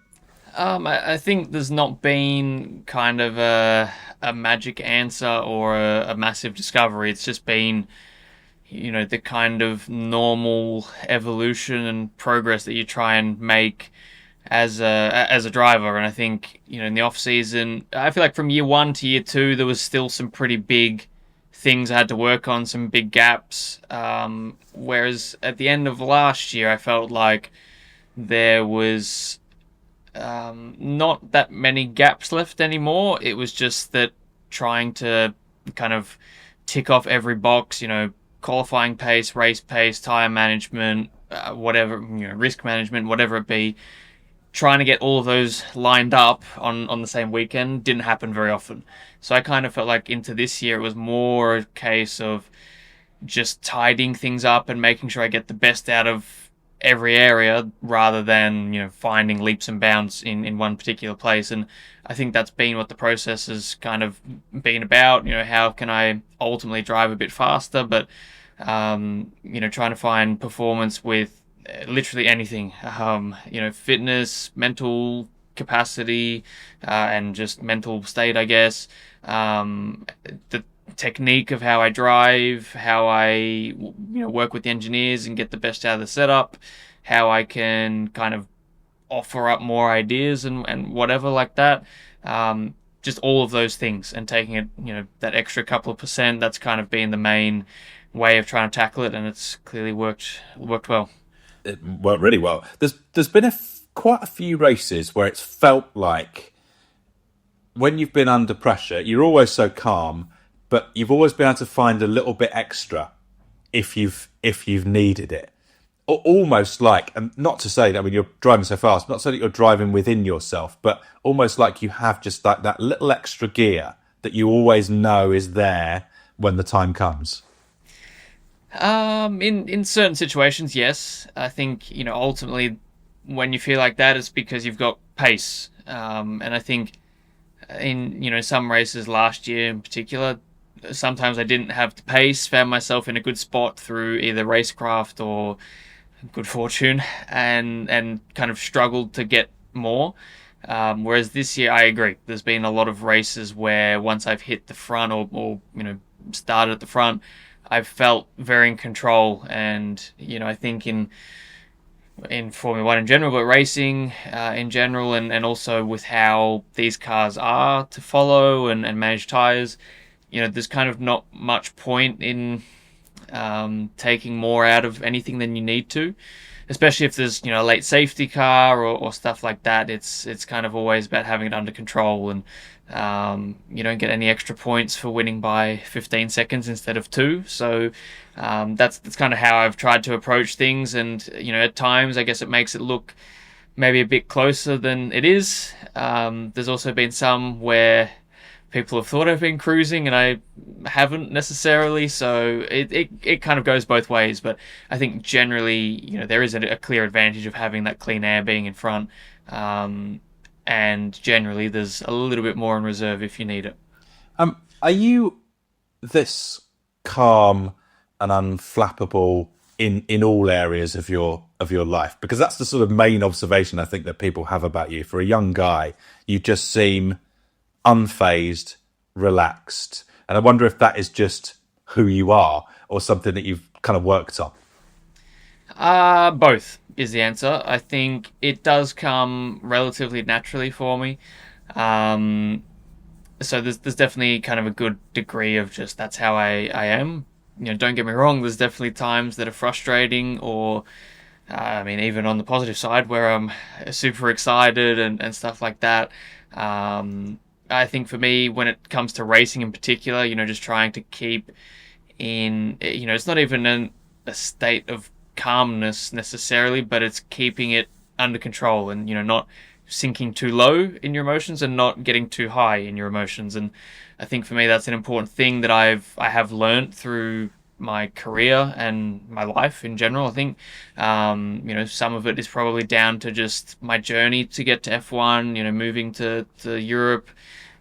I think there's not been kind of a magic answer or a massive discovery. It's just been the kind of normal evolution and progress that you try and make as a driver. And I think, in the off season, I feel like from year 1 to year 2, there was still some pretty big things I had to work on, some big gaps. Whereas at the end of last year, I felt like there was not that many gaps left anymore. It was just that trying to kind of tick off every box, qualifying pace, race pace, tire management, whatever, risk management, whatever it be. Trying to get all of those lined up on the same weekend didn't happen very often. So I kind of felt like into this year it was more a case of just tidying things up and making sure I get the best out of every area rather than, finding leaps and bounds in one particular place. And I think that's been what the process has kind of been about. How can I ultimately drive a bit faster, but, trying to find performance with literally anything, fitness, mental capacity, and just mental state, I guess. The technique of how I drive, how I, work with the engineers and get the best out of the setup, how I can kind of offer up more ideas and whatever like that. Just all of those things and taking it, that extra couple of percent, that's kind of been the main way of trying to tackle it, and it's clearly worked well. It worked really well. There's been quite a few races where it's felt like when you've been under pressure, you're always so calm, but you've always been able to find a little bit extra if you've needed it. Almost like, and not to say that when you're driving so fast, not so that you're driving within yourself, but almost like you have just that little extra gear that you always know is there when the time comes. In certain situations, yes. I think, ultimately when you feel like that, it's because you've got pace. And I think in, some races last year in particular, sometimes I didn't have the pace, found myself in a good spot through either racecraft or good fortune and kind of struggled to get more. Whereas this year, I agree. There's been a lot of races where once I've hit the front or started at the front, I've felt very in control, and I think in Formula One in general, but racing in general, and also with how these cars are to follow and manage tires, there's kind of not much point in taking more out of anything than you need to, especially if there's a late safety car or stuff like that. It's kind of always about having it under control, and you don't get any extra points for winning by 15 seconds instead of 2. So that's kind of how I've tried to approach things. And at times I guess it makes it look maybe a bit closer than it is. There's also been some where people have thought I've been cruising and I haven't necessarily. So it kind of goes both ways. But I think generally there is a clear advantage of having that clean air being in front. And generally there's a little bit more in reserve if you need it. Are you this calm and unflappable in all areas of your life? Because that's the sort of main observation I think that people have about you. For a young guy, you just seem unfazed, relaxed, and I wonder if that is just who you are or something that you've kind of worked on. Both is the answer. I think it does come relatively naturally for me. So there's definitely kind of a good degree of just that's how I am. Don't get me wrong, there's definitely times that are frustrating, or even on the positive side where I'm super excited and stuff like that. I think for me, when it comes to racing in particular, just trying to keep in, it's not even a state of calmness necessarily, but it's keeping it under control and, not sinking too low in your emotions and not getting too high in your emotions. And I think for me, that's an important thing that I have learned through my career and my life in general. I think, some of it is probably down to just my journey to get to F1, moving to Europe.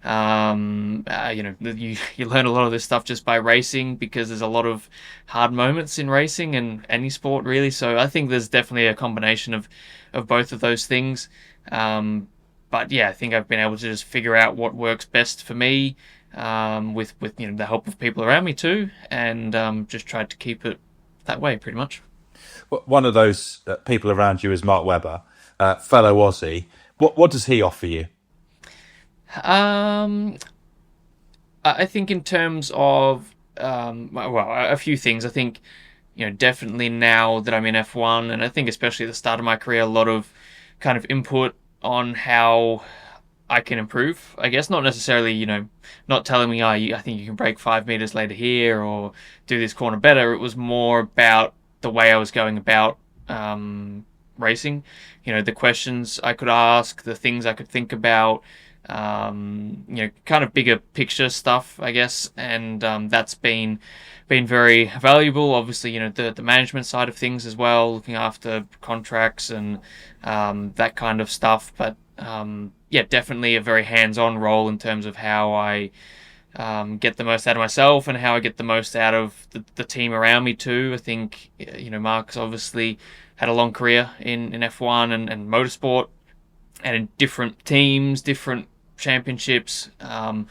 You learn a lot of this stuff just by racing, because there's a lot of hard moments in racing and any sport really. So I think there's definitely a combination of both of those things. But yeah, I think I've been able to just figure out what works best for me. with the help of people around me too, and just tried to keep it that way pretty much. One of those people around you is Mark Webber, fellow Aussie. What does he offer you? I think in terms of a few things. I think definitely now that I'm in F1, and I think especially at the start of my career, a lot of kind of input on how I can improve. I guess not necessarily not telling me I think you can brake 5 meters later here or do this corner better. It was more about the way I was going about racing. The questions I could ask, the things I could think about. Kind of bigger picture stuff, I guess, and that's been very valuable. Obviously, the management side of things as well, looking after contracts and that kind of stuff. But definitely a very hands-on role in terms of how I get the most out of myself and how I get the most out of the team around me too. I think Mark's obviously had a long career in F1 and motorsport, and in different teams, different championships, and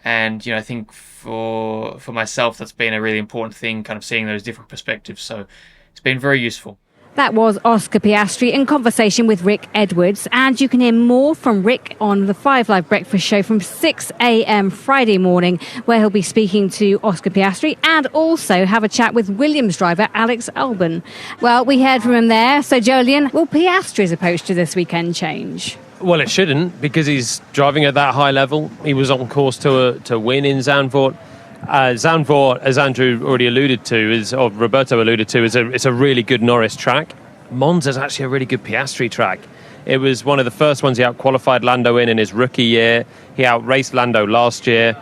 I think for myself that's been a really important thing, kind of seeing those different perspectives. So it's been very useful. That was Oscar Piastri in conversation with Rick Edwards, and you can hear more from Rick on the 5 Live Breakfast Show from 6 a.m. Friday morning, where he'll be speaking to Oscar Piastri and also have a chat with Williams driver Alex Albon. Well, we heard from him there. So, Jolien, will Piastri's approach to this weekend change? Well, it shouldn't, because he's driving at that high level. He was on course to win in Zandvoort. Zandvoort, as Andrew already alluded to, or Roberto alluded to, it's a really good Norris track. Monza's actually a really good Piastri track. It was one of the first ones he out-qualified Lando in his rookie year. He out-raced Lando last year.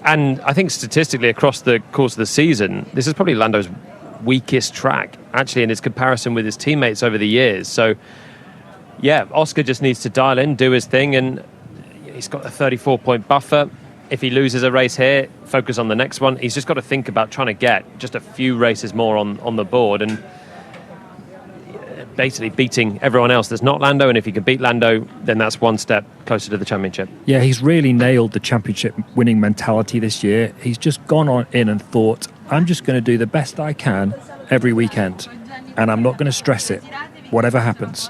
And I think statistically across the course of the season, this is probably Lando's weakest track, actually, in his comparison with his teammates over the years. So, yeah, Oscar just needs to dial in, do his thing, and he's got a 34-point buffer. If he loses a race here, focus on the next one. He's just got to think about trying to get just a few races more on the board and basically beating everyone else that's not Lando. And if he can beat Lando, then that's one step closer to the championship. Yeah, he's really nailed the championship winning mentality this year. He's just gone on in and thought, I'm just going to do the best I can every weekend, and I'm not going to stress it, whatever happens.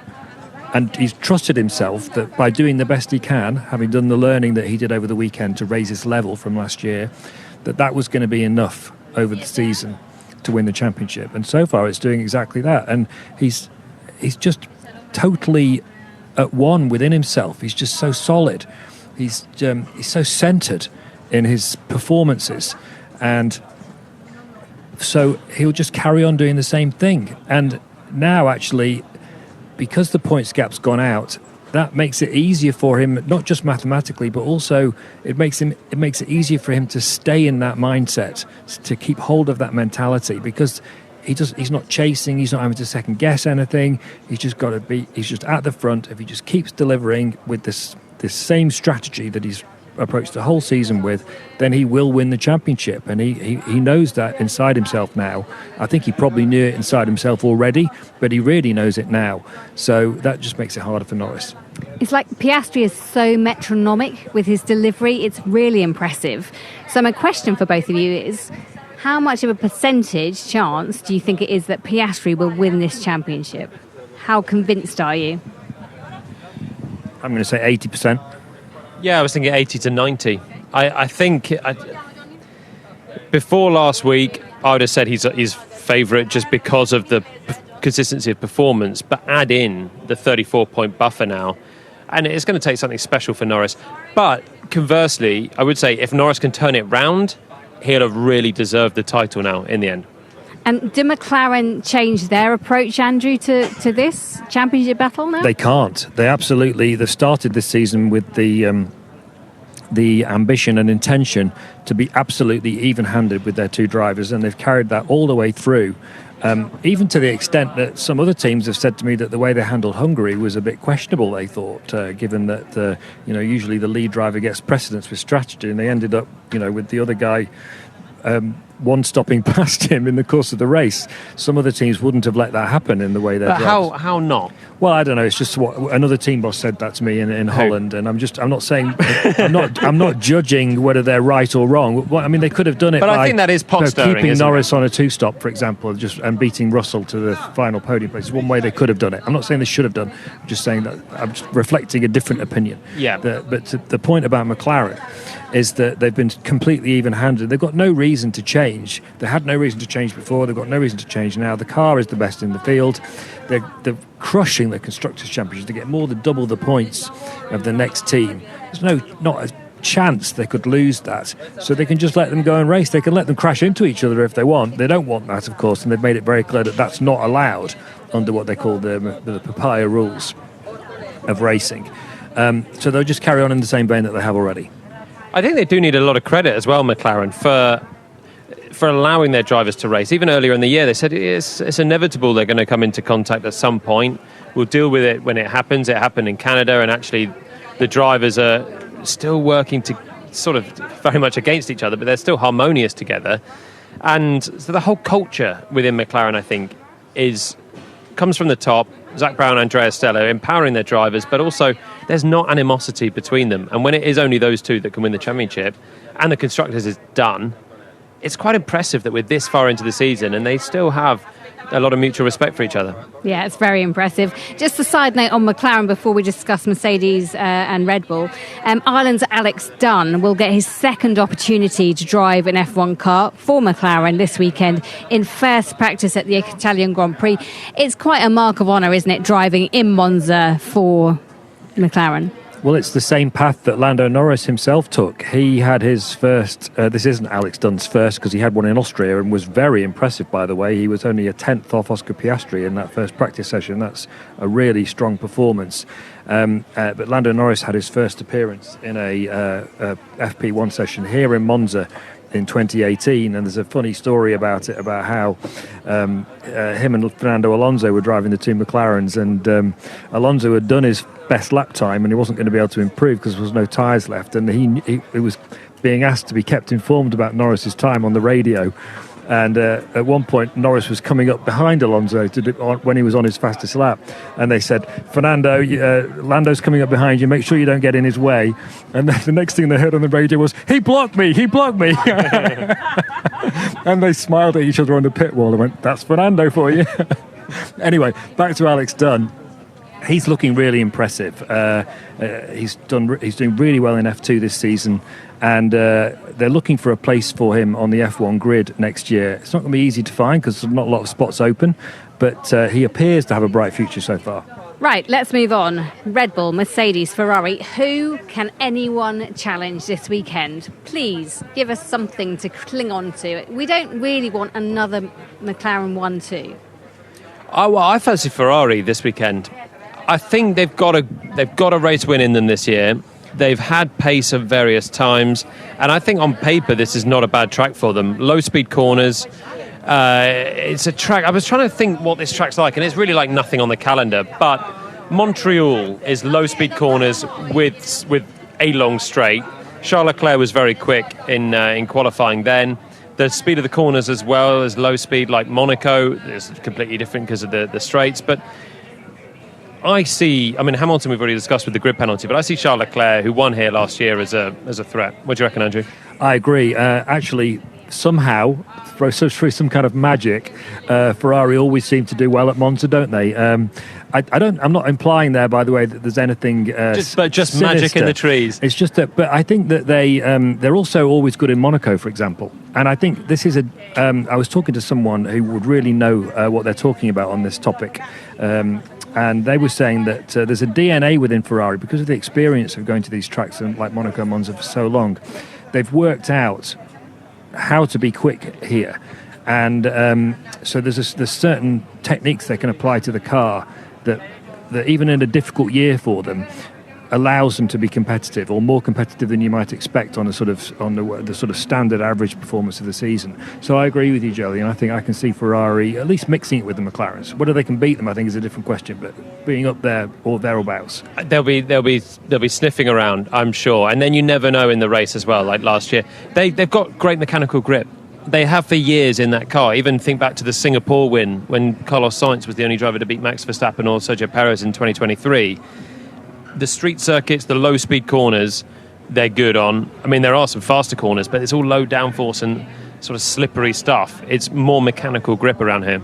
And he's trusted himself that by doing the best he can, having done the learning that he did over the weekend to raise his level from last year, that was going to be enough over the season to win the championship. And so far it's doing exactly that. And he's just totally at one within himself. He's just so solid. He's so centred in his performances. And so he'll just carry on doing the same thing. And now actually, because the points gap's gone out, that makes it easier for him, not just mathematically, but also it makes it easier for him to stay in that mindset, to keep hold of that mentality, because he's not chasing, he's not having to second guess anything. He's just at the front. If he just keeps delivering with this same strategy that he's approached the whole season with, then he will win the championship. And he knows that inside himself now. I think he probably knew it inside himself already, but he really knows it now. So that just makes it harder for Norris. It's like Piastri is so metronomic with his delivery. It's really impressive. So my question for both of you is, how much of a percentage chance do you think it is that Piastri will win this championship? How convinced are you? I'm going to say 80%. Yeah, I was thinking 80 to 90. I think before last week, I would have said he's favourite just because of the consistency of performance, but add in the 34-point buffer now, and it's going to take something special for Norris. But conversely, I would say if Norris can turn it round, he'll have really deserved the title now in the end. And do McLaren change their approach, Andrew, to this championship battle now? They can't. They've started this season with the ambition and intention to be absolutely even-handed with their two drivers, and they've carried that all the way through, even to the extent that some other teams have said to me that the way they handled Hungary was a bit questionable, they thought, given that usually the lead driver gets precedence with strategy, and they ended up with the other guy one stopping past him in the course of the race. Some other teams wouldn't have let that happen in the way they're But how not? Well, I don't know. It's just what another team boss said that to me in Holland, and I'm not saying I'm not judging whether they're right or wrong. Well, I mean, they could have done it. But by, I think that is pot stirring, keeping isn't Norris on a 2-stop, for example, and beating Russell to the final podium place. It's one way they could have done it. I'm not saying they should have done. I'm just saying that I'm just reflecting a different opinion. Yeah. But the point about McLaren is that they've been completely even-handed. They've got no reason to change. They had no reason to change before. They've got no reason to change now. The car is the best in the field. They're crushing the Constructors' Championship to get more than double the points of the next team. There's not a chance they could lose that. So they can just let them go and race. They can let them crash into each other if they want. They don't want that, of course, and they've made it very clear that that's not allowed under what they call the papaya rules of racing. So they'll just carry on in the same vein that they have already. I think they do need a lot of credit as well, McLaren, for allowing their drivers to race. Even earlier in the year, they said it's inevitable they're going to come into contact at some point. We'll deal with it when it happens. It happened in Canada, and actually the drivers are still working to sort of very much against each other, but they're still harmonious together. And so the whole culture within McLaren, I think, comes from the top. Zach Brown, Andrea Stella, empowering their drivers, but also there's not animosity between them. And when it is only those two that can win the championship, and the Constructors is done, it's quite impressive that we're this far into the season and they still have a lot of mutual respect for each other. Yeah, it's very impressive. Just a side note on McLaren before we discuss Mercedes and Red Bull. Ireland's Alex Dunn will get his second opportunity to drive an F1 car for McLaren this weekend in first practice at the Italian Grand Prix. It's quite a mark of honour, isn't it, driving in Monza for McLaren? Well, it's the same path that Lando Norris himself took. He had his first, this isn't Alex Dunn's first because he had one in Austria and was very impressive, by the way. He was only a 10th off Oscar Piastri in that first practice session. That's a really strong performance. But Lando Norris had his first appearance in a FP1 session here in Monza in 2018, and there's a funny story about it, about how him and Fernando Alonso were driving the two McLarens, and Alonso had done his best lap time and he wasn't going to be able to improve because there was no tyres left, and he was being asked to be kept informed about Norris's time on the radio. And at one point, Norris was coming up behind Alonso when he was on his fastest lap. And they said, Fernando, Lando's coming up behind you, make sure you don't get in his way. And then the next thing they heard on the radio was, he blocked me. And they smiled at each other on the pit wall and went, that's Fernando for you. Anyway, back to Alex Dunn. He's looking really impressive. He's doing really well in F2 this season, and they're looking for a place for him on the F1 grid next year. It's not going to be easy to find because there's not a lot of spots open, but he appears to have a bright future so far. Right, let's move on. Red Bull, Mercedes, Ferrari. Who can anyone challenge this weekend? Please give us something to cling on to. We don't really want another McLaren 1-2. I fancy Ferrari this weekend. I think they've got a race win in them this year. They've had pace at various times, and I think on paper this is not a bad track for them. Low speed corners. It's a track. I was trying to think what this track's like, and it's really like nothing on the calendar. But Montreal is low speed corners with a long straight. Charles Leclerc was very quick in qualifying then. The speed of the corners as well as low speed, like Monaco, is completely different because of the straights. But Hamilton we've already discussed with the grid penalty, but I see Charles Leclerc, who won here last year, as a threat. What do you reckon, Andrew? I agree. Actually, somehow, through some kind of magic, Ferrari always seem to do well at Monza, don't they? I'm not implying there, by the way, that there's anything just sinister. Magic in the trees. It's just that, but I think that they're also always good in Monaco, for example. And I think this is I was talking to someone who would really know what they're talking about on this topic. And they were saying that there's a DNA within Ferrari because of the experience of going to these tracks like Monaco and Monza for so long. They've worked out how to be quick here, and so there's certain techniques they can apply to the car that even in a difficult year for them allows them to be competitive, or more competitive than you might expect on the sort of standard average performance of the season. So I agree with you, Jolie, and I think I can see Ferrari at least mixing it with the McLarens. Whether they can beat them, I think, is a different question, but being up there or thereabouts. They'll be sniffing around, I'm sure. And then you never know in the race as well, like last year. They've got great mechanical grip. they have for years in that car. Even think back to the Singapore win when Carlos Sainz was the only driver to beat Max Verstappen or Sergio Perez in 2023. The street circuits, the low-speed corners, they're good on. I mean, there are some faster corners, but it's all low downforce and sort of slippery stuff. It's more mechanical grip around here.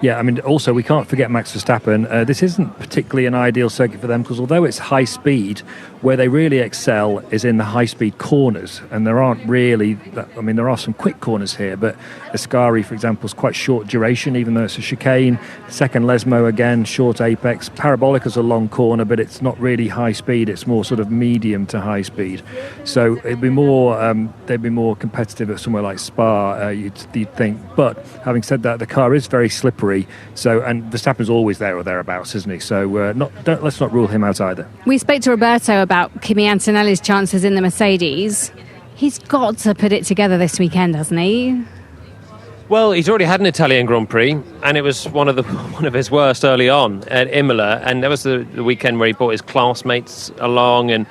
Yeah, I mean, also, we can't forget Max Verstappen. This isn't particularly an ideal circuit for them because although it's high speed, where they really excel is in the high-speed corners. And there aren't really, there are some quick corners here, but Ascari, for example, is quite short duration, even though it's a chicane. Second Lesmo, again, short apex. Parabolica's a long corner, but it's not really high speed. It's more sort of medium to high speed. So it'd be more, they'd be more competitive at somewhere like Spa, you'd think. But having said that, the car is very slippery. So, and Verstappen's always there or thereabouts, isn't he? So let's not rule him out either. We spoke to Roberto about Kimi Antonelli's chances in the Mercedes. He's got to put it together this weekend, hasn't he? Well, he's already had an Italian Grand Prix, and it was one of his worst early on at Imola, and that was the weekend where he brought his classmates along, and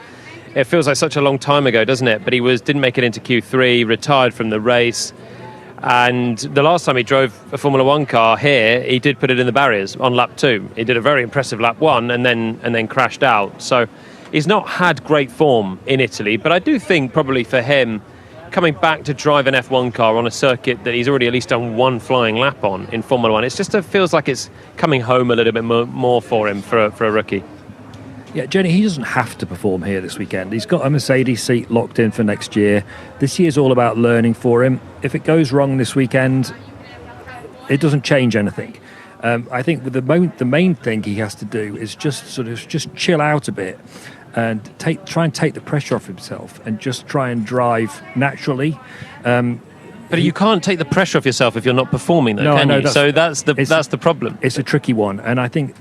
it feels like such a long time ago, doesn't it? But he didn't make it into Q3, retired from the race. And the last time he drove a Formula One car here, he did put it in the barriers on lap 2. He did a very impressive lap 1 and then crashed out. So he's not had great form in Italy, but I do think probably for him, coming back to drive an F1 car on a circuit that he's already at least done one flying lap on in Formula One, it feels like it's coming home a little bit more for him for a rookie. Yeah, Jenny, he doesn't have to perform here this weekend. He's got a Mercedes seat locked in for next year. This year's all about learning for him. If it goes wrong this weekend, it doesn't change anything. I think with the main thing he has to do is just chill out a bit and try and take the pressure off himself and just try and drive naturally. But you can't take the pressure off yourself if you're not performing, though, can you? So that's the problem. It's a tricky one, and I think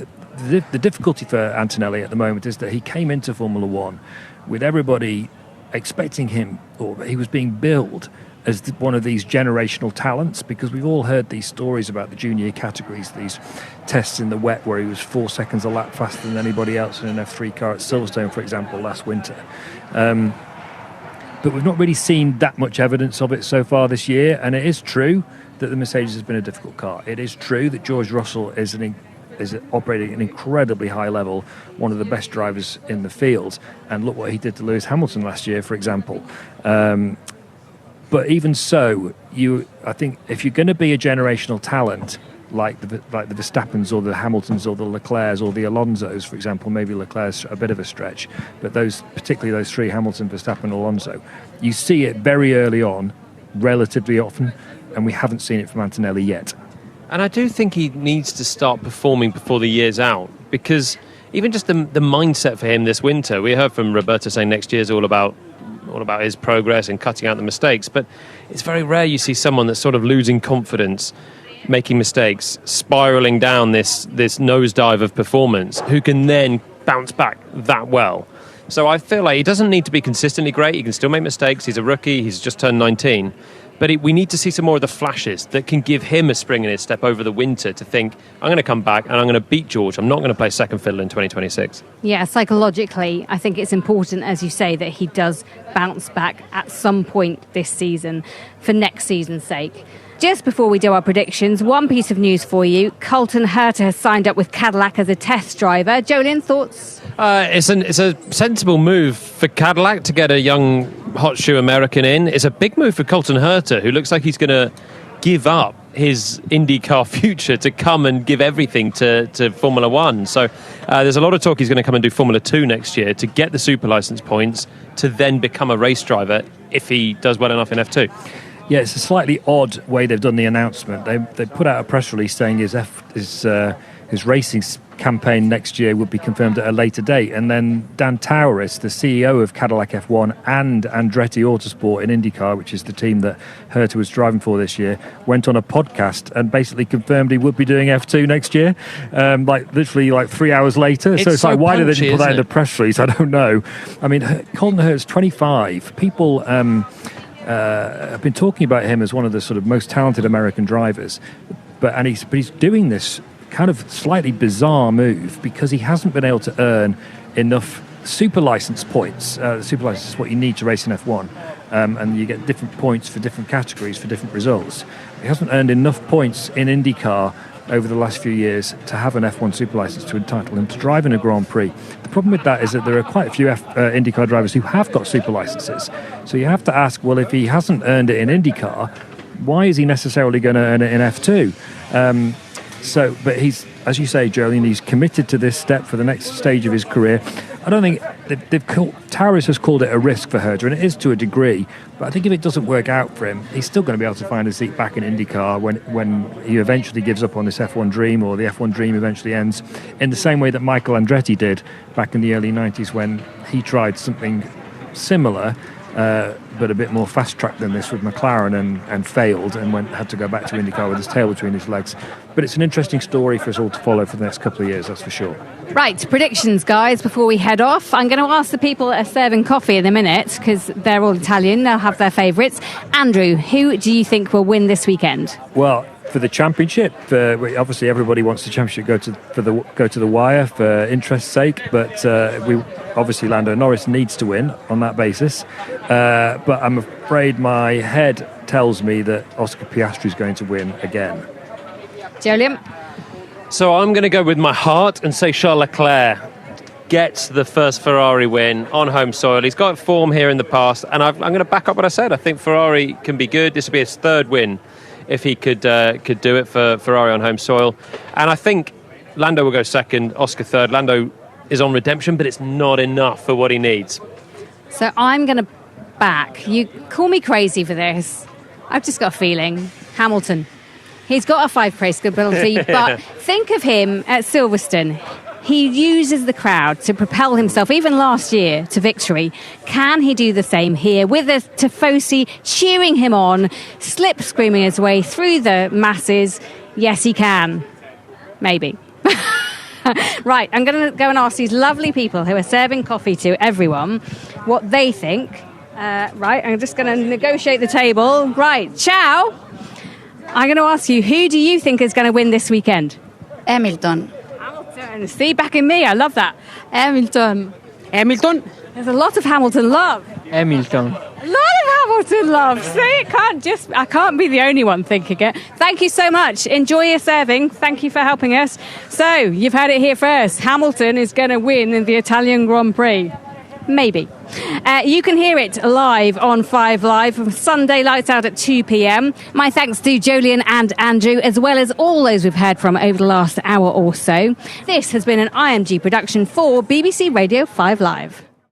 the difficulty for Antonelli at the moment is that he came into Formula One with everybody expecting him, or he was being billed as one of these generational talents, because we've all heard these stories about the junior categories, these tests in the wet where he was 4 seconds a lap faster than anybody else in an F3 car at Silverstone, for example, last winter. But we've not really seen that much evidence of it so far this year, and it is true that the Mercedes has been a difficult car. It is true that George Russell is operating at an incredibly high level, one of the best drivers in the field, and look what he did to Lewis Hamilton last year, for example. But even so, I think if you're going to be a generational talent like the Verstappens or the Hamiltons or the Leclercs or the Alonsos, for example, maybe Leclerc's a bit of a stretch, but particularly those three, Hamilton, Verstappen, Alonso, you see it very early on, relatively often, and we haven't seen it from Antonelli yet. And I do think he needs to start performing before the year's out, because even just the mindset for him this winter, we heard from Roberto saying next year's all about his progress and cutting out the mistakes, but it's very rare you see someone that's sort of losing confidence, making mistakes, spiralling down this nosedive of performance, who can then bounce back that well. So I feel like he doesn't need to be consistently great. He can still make mistakes. He's a rookie. He's just turned 19. But we need to see some more of the flashes that can give him a spring in his step over the winter to think, I'm going to come back and I'm going to beat George. I'm not going to play second fiddle in 2026. Yeah, psychologically, I think it's important, as you say, that he does bounce back at some point this season for next season's sake. Just before we do our predictions, one piece of news for you. Colton Herta has signed up with Cadillac as a test driver. Jolien, thoughts? It's a sensible move for Cadillac to get a young hot shoe American in. It's a big move for Colton Herta, who looks like he's going to give up his IndyCar future to come and give everything to Formula One. So there's a lot of talk he's going to come and do Formula 2 next year to get the super license points to then become a race driver if he does well enough in F2. Yeah, it's a slightly odd way they've done the announcement. They put out a press release saying his racing campaign next year would be confirmed at a later date, and then Dan Tauris, the CEO of Cadillac F1 and Andretti Autosport in IndyCar, which is the team that Herta was driving for this year, went on a podcast and basically confirmed he would be doing F2 next year, literally 3 hours later. So it's like, why did they put that in the press release? I don't know. I mean, Colton Herta's 25. People I've been talking about him as one of the sort of most talented American drivers, but he's doing this kind of slightly bizarre move because he hasn't been able to earn enough super license points. The super license is what you need to race in F1. and you get different points for different categories for different results. He hasn't earned enough points in IndyCar over the last few years to have an F1 super license to entitle him to drive in a Grand Prix. The problem with that is that there are quite a few IndyCar drivers who have got super licenses. So you have to ask, well, if he hasn't earned it in IndyCar, why is he necessarily going to earn it in F2? But he's, as you say, Jolene, he's committed to this step for the next stage of his career. I don't think Tauris has called it a risk for Herder, and it is to a degree. But I think if it doesn't work out for him, he's still going to be able to find a seat back in IndyCar when he eventually gives up on this F1 dream, or the F1 dream eventually ends, in the same way that Michael Andretti did back in the early 90s when he tried something similar, but a bit more fast-track than this with McLaren and failed and had to go back to IndyCar with his tail between his legs. But it's an interesting story for us all to follow for the next couple of years, that's for sure. Right, predictions, guys, before we head off. I'm going to ask the people that are serving coffee in a minute, because they're all Italian, they'll have their favourites. Andrew, who do you think will win this weekend? Well, for the championship, obviously everybody wants the championship go to the wire for interest's sake, but obviously Lando Norris needs to win on that basis. But I'm afraid my head tells me that Oscar Piastri is going to win again. Jolien? So I'm going to go with my heart and say Charles Leclerc gets the first Ferrari win on home soil. He's got form here in the past, and I'm going to back up what I said. I think Ferrari can be good. This will be his third win if he could do it for Ferrari on home soil. And I think Lando will go second, Oscar third. Lando is on redemption, but it's not enough for what he needs. So I'm going to back. You call me crazy for this. I've just got a feeling. Hamilton. He's got a 5-place ability, but think of him at Silverstone. He uses the crowd to propel himself, even last year, to victory. Can he do the same here with a Tifosi cheering him on, slip screaming his way through the masses? Yes, he can. Maybe. Right, I'm going to go and ask these lovely people who are serving coffee to everyone what they think. Right, I'm just going to negotiate the table. Right, ciao. I'm going to ask you, who do you think is going to win this weekend? Hamilton. Hamilton. See, backing me. I love that. Hamilton. Hamilton. There's a lot of Hamilton love. Hamilton. A lot of Hamilton love. See, I can't be the only one thinking it. Thank you so much. Enjoy your serving. Thank you for helping us. So, you've heard it here first. Hamilton is going to win in the Italian Grand Prix. Maybe. You can hear it live on 5 Live from Sunday lights out at 2 p.m. My thanks to Jolien and Andrew, as well as all those we've heard from over the last hour or so. This has been an IMG production for BBC Radio 5 Live.